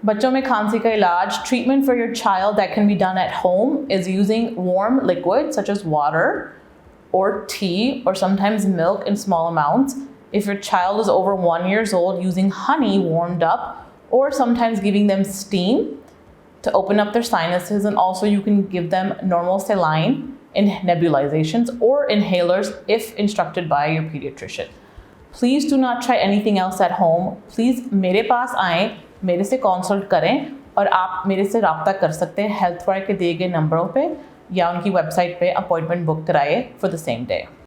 बच्चों में खांसी का इलाज, treatment for your child that can be done at home is using warm liquids such as water or tea or sometimes milk in small amounts. If your child is over 1 year old, using honey warmed up or sometimes giving them steam to open up their sinuses, and also you can give them normal saline in nebulizations or inhalers if instructed by your pediatrician. Please do not try anything else at home. Please मेरे पास आएँ, मेरे से consult करें और आप मेरे से रब्ता कर सकते हैं हेल्थ वाई के दिए गए नंबरों पे या उनकी वेबसाइट पे अपॉइंटमेंट बुक कराइए फॉर द सेम डे।